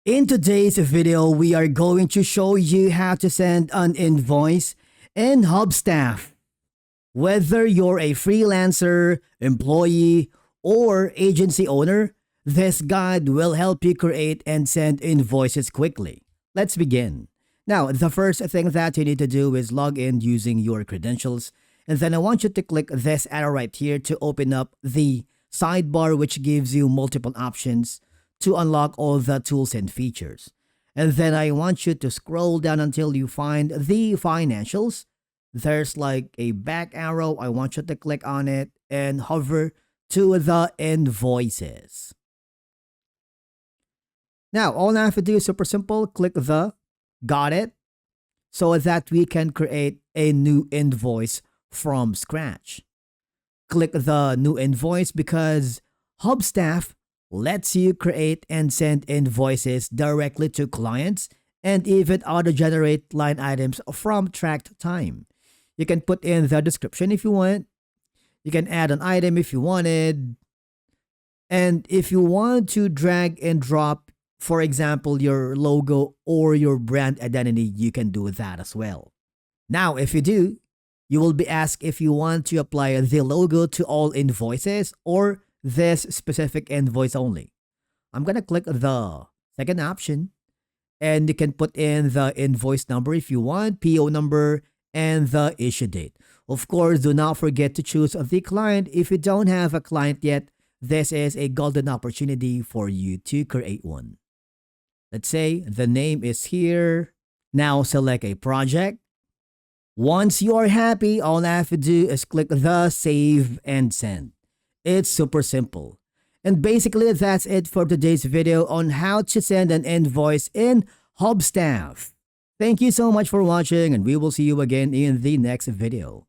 In today's video, we are going to show you how to send an invoice in Hubstaff. Whether you're a freelancer, employee, or agency owner, this guide will help you create and send invoices quickly. Let's begin. Now, the first thing that you need to do is log in using your credentials, and then I want you to click this arrow right here to open up the sidebar, which gives you multiple options to unlock all the tools and features. And then I want you to scroll down until you find the financials. There's like a back arrow. I want you to click on it and hover to the invoices. Now, all I have to do is super simple. Click the got it so that we can create a new invoice from scratch. Click the new invoice because Hubstaff lets you create and send invoices directly to clients and even auto-generate line items from tracked time. You can put in the description if you want. You can add an item if you wanted. And if you want to drag and drop, for example, your logo or your brand identity, you can do that as well. Now, if you do, you will be asked if you want to apply the logo to all invoices or this specific invoice only. I'm going to click the second option, and you can put in the invoice number if you want, PO number, and the issue date. Of course, do not forget to choose the client. If you don't have a client yet, this is a golden opportunity for you to create one. Let's say the name is here. Now select a project. Once you are happy, all I have to do is click the save and send. It's super simple. And basically, that's it for today's video on how to send an invoice in Hubstaff. Thank you so much for watching, and we will see you again in the next video.